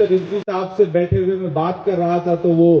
अख्तर रिजवी साहब से बैठे हुए मैं बात कर रहा था तो वो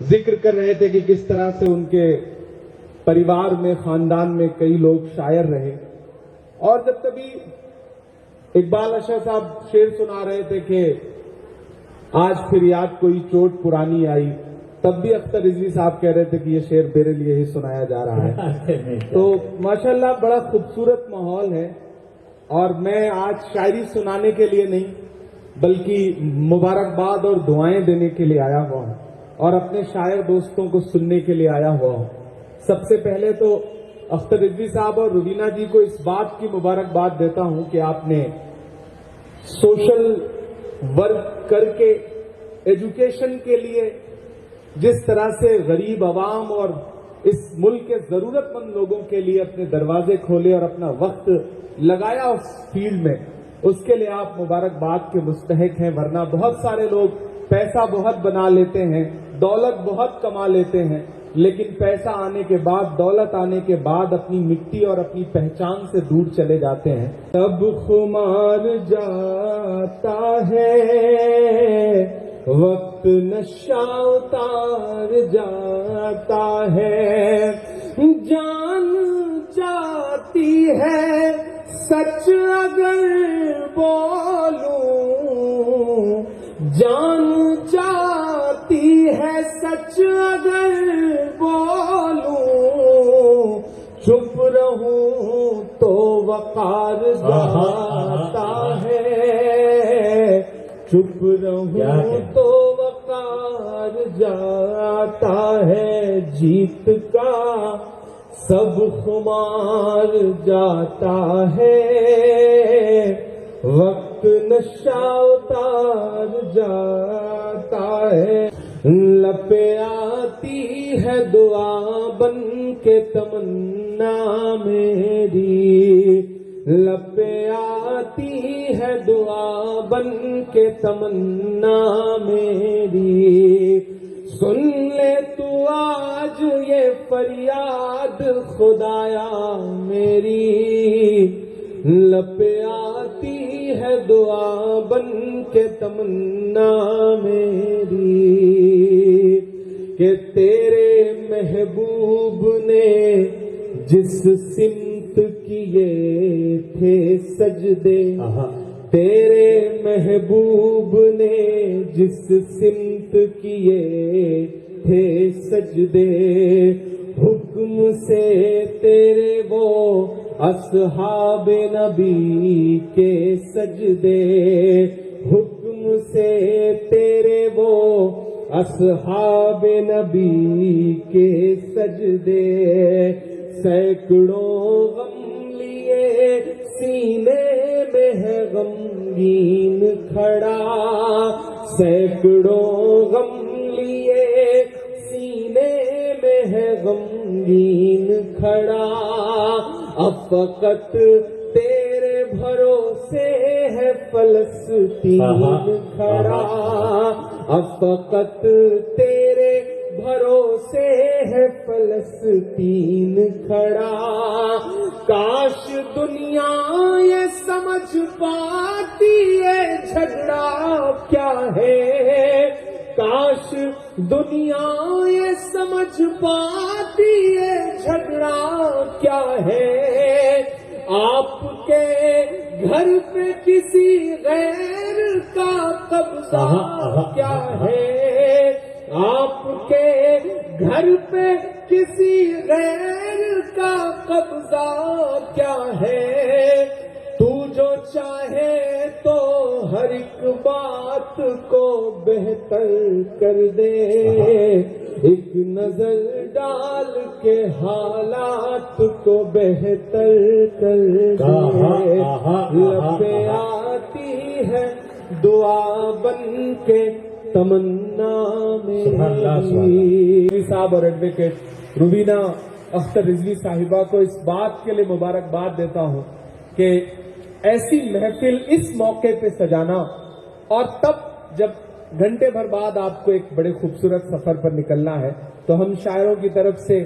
जिक्र कर रहे थे कि किस तरह से उनके परिवार में, खानदान में कई लोग शायर रहे। और जब कभी इकबाल अशर साहब शेर सुना रहे थे कि आज फिर याद कोई चोट पुरानी आई, तब भी अख्तर रिजवी साहब कह रहे थे कि ये शेर मेरे लिए ही सुनाया जा रहा है। तो माशाल्लाह बड़ा खूबसूरत माहौल है। और मैं आज शायरी सुनाने के लिए नहीं बल्कि मुबारकबाद और दुआएं देने के लिए आया हुआ हूं और अपने शायर दोस्तों को सुनने के लिए आया हुआ हूं। सबसे पहले तो अख्तर रिजवी साहब और रुबीना जी को इस बात की मुबारकबाद देता हूं कि आपने सोशल वर्क करके एजुकेशन के लिए जिस तरह से गरीब आवाम और इस मुल्क के जरूरतमंद लोगों के लिए अपने दरवाजे खोले और अपना वक्त लगाया उस फील्ड में, उसके लिए आप मुबारकबाद के मुस्तहिक हैं। वरना बहुत सारे लोग पैसा बहुत बना लेते हैं, दौलत बहुत कमा लेते हैं, लेकिन पैसा आने के बाद, दौलत आने के बाद अपनी मिट्टी और अपनी पहचान से दूर चले जाते हैं। तब खुमार जाता है, वक्त नशा उतार जाता है, जान जाती है सच अगर बोलूं, जान जाती है सच अगर बोलूं, चुप रहूं तो वकार जाता है, चुप रहूं तो वकार जाता है, जीत का सब खुमार जाता है, वक्त नशा उतार जाता है। लपे आती है दुआ बन के तमन्ना मेरी, लपे आती है दुआ बन के तमन्ना मेरी, सुन ले तू आज ये फरियाद खुदाया मेरी, लपे आती है दुआ बन के तमन्ना मेरी, कि तेरे महबूब ने जिस सिमत किए थे सजदे, तेरे महबूब ने जिस सिमत किए थे सजदे, हुक्म से तेरे वो अस्हाब नबी के सजदे, हुक्म से तेरे वो अस्हाब नबी के सजदे, सैकड़ों गम लिए सीने में है गमगीन खड़ा, सैकड़ों गम लिए सीने में है गमगीन खड़ा, अब फकत तेरे भरोसे है फलस्तीन खड़ा, अब फकत तेरे भरोसे है फलस्तीन खड़ा, काश दुनिया ये समझ पाती है झगड़ा क्या है, काश दुनिया ये समझ पाती है झगड़ा क्या है, आपके घर पे किसी गैर का कब्जा क्या है, आपके घर पे किसी गैर का कब्जा क्या है, तू जो चाहे तो हर एक बात को बेहतर कर दे, एक नजर डाल के हालात को बेहतर कर दे, लपे आती है दुआ बन के तमन्ना मेरी। साहब और एडवोकेट रुबीना अख्तर रिजवी साहिबा को इस बात के लिए मुबारकबाद देता हूं कि ऐसी महफिल इस मौके पे सजाना, और तब जब घंटे भर बाद आपको एक बड़े खूबसूरत सफर पर निकलना है, तो हम शायरों की तरफ से,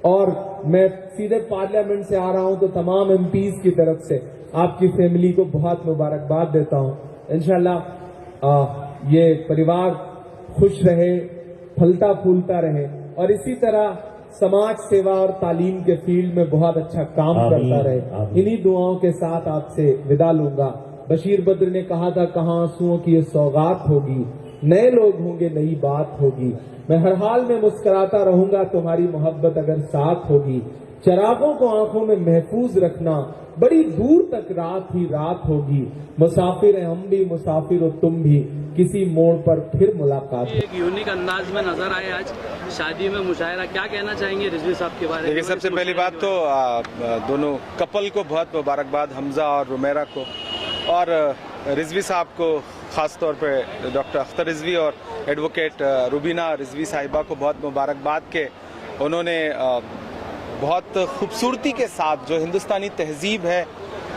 और मैं सीधे पार्लियामेंट से आ रहा हूं तो तमाम एमपीज की तरफ से आपकी फैमिली को बहुत मुबारकबाद देता हूं। इंशाल्लाह ये परिवार खुश रहे, फलता फूलता रहे और इसी तरह समाज सेवा और तालीम के फील्ड में बहुत अच्छा काम करता रहे। इन्हीं दुआओं के साथ आपसे विदा लूंगा। बशीर बद्र ने कहा था, कहाँ आंसुओं की ये सौगात होगी, नए लोग होंगे, नई बात होगी। मैं हर हाल में मुस्कुराता रहूंगा, तुम्हारी मोहब्बत अगर साथ होगी। चरागों को आंखों में महफूज रखना, बड़ी दूर तक रात ही रात होगी। मुसाफिर हैं हम भी, मुसाफिर हो तुम भी, किसी मोड़ पर फिर मुलाकात। एक यूनिक अंदाज में नजर आए आज शादी में मुशायरा, क्या कहना चाहेंगे रिजवी साहब के बारे में? देखिए, सबसे पहली बात तो दोनों कपल को बहुत मुबारकबाद, हमजा और रुमेरा को, और रिजवी साहब को खास तौर पे डॉक्टर अख्तर रिजवी और एडवोकेट रुबीना रिजवी साहिबा को बहुत मुबारकबाद के उन्होंने बहुत खूबसूरती के साथ जो हिंदुस्तानी तहजीब है,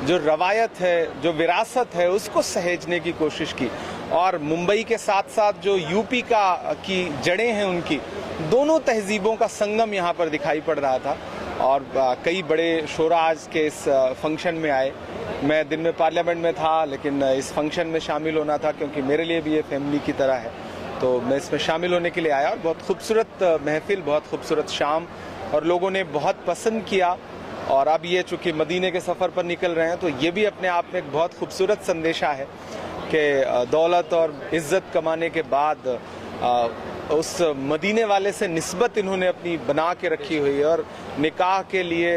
जो रवायत है, जो विरासत है, उसको सहेजने की कोशिश की। और मुंबई के साथ साथ जो यूपी की जड़ें हैं उनकी, दोनों तहजीबों का संगम यहाँ पर दिखाई पड़ रहा था। और कई बड़े शोरा आज के इस फंक्शन में आए। मैं दिन में पार्लियामेंट में था, लेकिन इस फंक्शन में शामिल होना था क्योंकि मेरे लिए भी ये फैमिली की तरह है, तो मैं इसमें शामिल होने के लिए आया। और बहुत खूबसूरत महफिल, बहुत खूबसूरत शाम, और लोगों ने बहुत पसंद किया। और अब ये चूँकि मदीने के सफ़र पर निकल रहे हैं, तो ये भी अपने आप में एक बहुत खूबसूरत संदेशा है कि दौलत और इज़्ज़त कमाने के बाद उस मदीने वाले से निस्बत इन्होंने अपनी बना के रखी हुई है और निकाह के लिए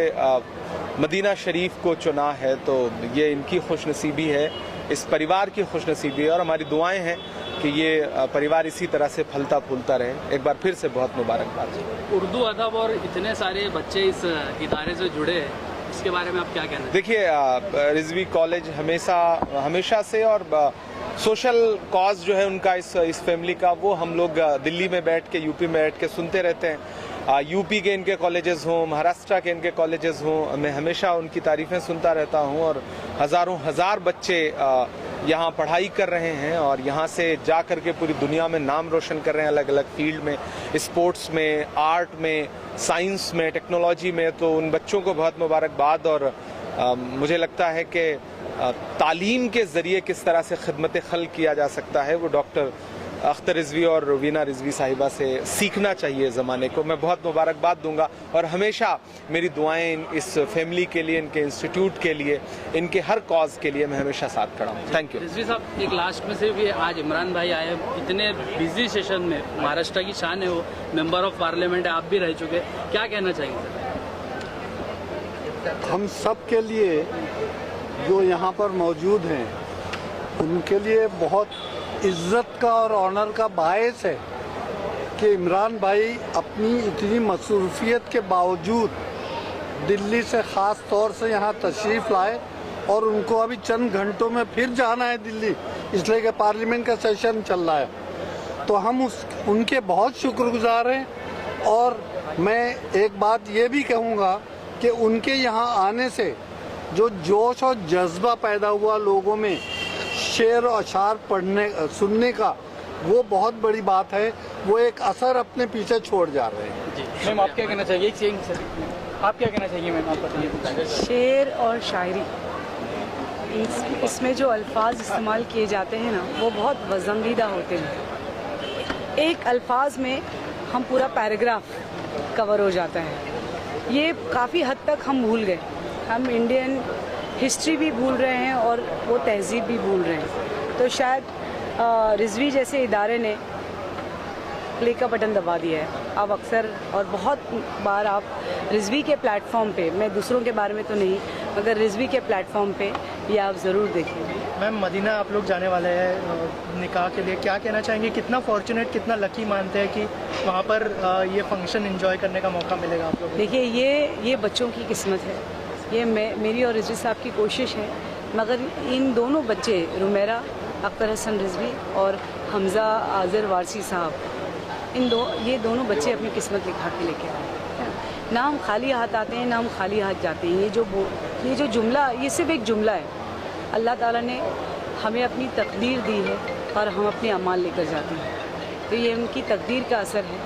मदीना शरीफ को चुना है। तो ये इनकी खुशनसीबी है, इस परिवार की खुशनसीबी है, और हमारी दुआएं हैं कि ये परिवार इसी तरह से फलता फूलता रहे। एक बार फिर से बहुत मुबारकबाद। उर्दू अदब और इतने सारे बच्चे इस इदारे से जुड़े हैं, इसके बारे में आप क्या कहना? देखिए, रिजवी कॉलेज हमेशा से, और सोशल कॉज जो है उनका इस फैमिली का, वो हम लोग दिल्ली में बैठ के, यूपी में बैठ के सुनते रहते हैं। यूपी के इनके कॉलेजेस हों, महाराष्ट्र के इनके कॉलेजेस हों, मैं हमेशा उनकी तारीफ़ें सुनता रहता हूं। और हज़ार बच्चे यहाँ पढ़ाई कर रहे हैं और यहाँ से जा कर के पूरी दुनिया में नाम रोशन कर रहे हैं, अलग अलग फील्ड में, स्पोर्ट्स में, आर्ट में, साइंस में, टेक्नोलॉजी में। तो उन बच्चों को बहुत मुबारकबाद। और मुझे लगता है कि तालीम के ज़रिए किस तरह से खिदमत खल किया जा सकता है, वो डॉक्टर अख्तर रिजवी और रुबीना रिजवी साहिबा से सीखना चाहिए ज़माने को। मैं बहुत मुबारकबाद दूंगा और हमेशा मेरी दुआएं इस फैमिली के लिए, इनके इंस्टीट्यूट के लिए, इनके हर कॉज के लिए मैं हमेशा साथ खड़ा हूँ। Thank you. रिजवी साहब, एक लास्ट में से भी, आज इमरान भाई आए इतने बिजी सेशन में, महाराष्ट्र की शान है, वो मेंबर ऑफ पार्लियामेंट है, आप भी रह चुके, क्या कहना चाहेंगे? हम सब के लिए जो यहाँ पर मौजूद हैं, उनके लिए बहुत इज्जत का और ऑनर का बायस है कि इमरान भाई अपनी इतनी मसरूफियत के बावजूद दिल्ली से ख़ास तौर से यहाँ तशरीफ़ लाए। और उनको अभी चंद घंटों में फिर जाना है दिल्ली, इसलिए कि पार्लियामेंट का सेशन चल रहा है। तो हम उनके बहुत शुक्रगुजार हैं। और मैं एक बात ये भी कहूँगा कि उनके यहाँ आने से जो जोश और जज्बा पैदा हुआ लोगों में शेर और अशार सुनने का, वो बहुत बड़ी बात है। वो एक असर अपने पीछे छोड़ जा रहे हैं। जी मैम, आप क्या कहना चाहिए? आप क्या कहना चाहिए मैम? आप बताइए। शेर और शायरी, इसमें जो अल्फाज इस्तेमाल किए जाते हैं ना, वो बहुत वज़नदीदा होते हैं। एक अल्फाज में हम पूरा पैराग्राफ कवर हो जाता है। ये काफ़ी हद तक हम भूल गए। हम इंडियन हिस्ट्री भी भूल रहे हैं और वो तहजीब भी भूल रहे हैं। तो शायद रिजवी जैसे इदारे ने प्ले का बटन दबा दिया है। अब अक्सर और बहुत बार आप रिजवी के प्लेटफॉर्म पे, मैं दूसरों के बारे में तो नहीं, मगर रिजवी के प्लेटफॉर्म पे ये आप ज़रूर देखिए। मैम, मदीना आप लोग जाने वाले हैं निकाह के लिए, क्या कहना चाहेंगे? कितना फॉर्चुनेट, कितना लकी मानते हैं कि वहाँ पर ये फंक्शन एंजॉय करने का मौका मिलेगा आप लोग? देखिए, ये बच्चों की किस्मत है, ये मेरी और रिजवी साहब की कोशिश है। मगर इन दोनों बच्चे, रुमेरा अख्तर हसन रिजवी और हमजा आज़र वारसी साहब, ये दोनों बच्चे अपनी किस्मत लिखा के लेके आए। ना हम खाली हाथ आते हैं, ना हम खाली हाथ जाते हैं। ये जो जुमला, ये सिर्फ एक जुमला है। अल्लाह ताला ने हमें अपनी तकदीर दी है और हम अपने अमाल लेकर जाते हैं। तो ये उनकी तकदीर का असर है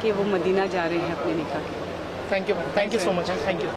कि वो मदीना जा रहे हैं अपने निकाह के। Thank you so much. Thank you.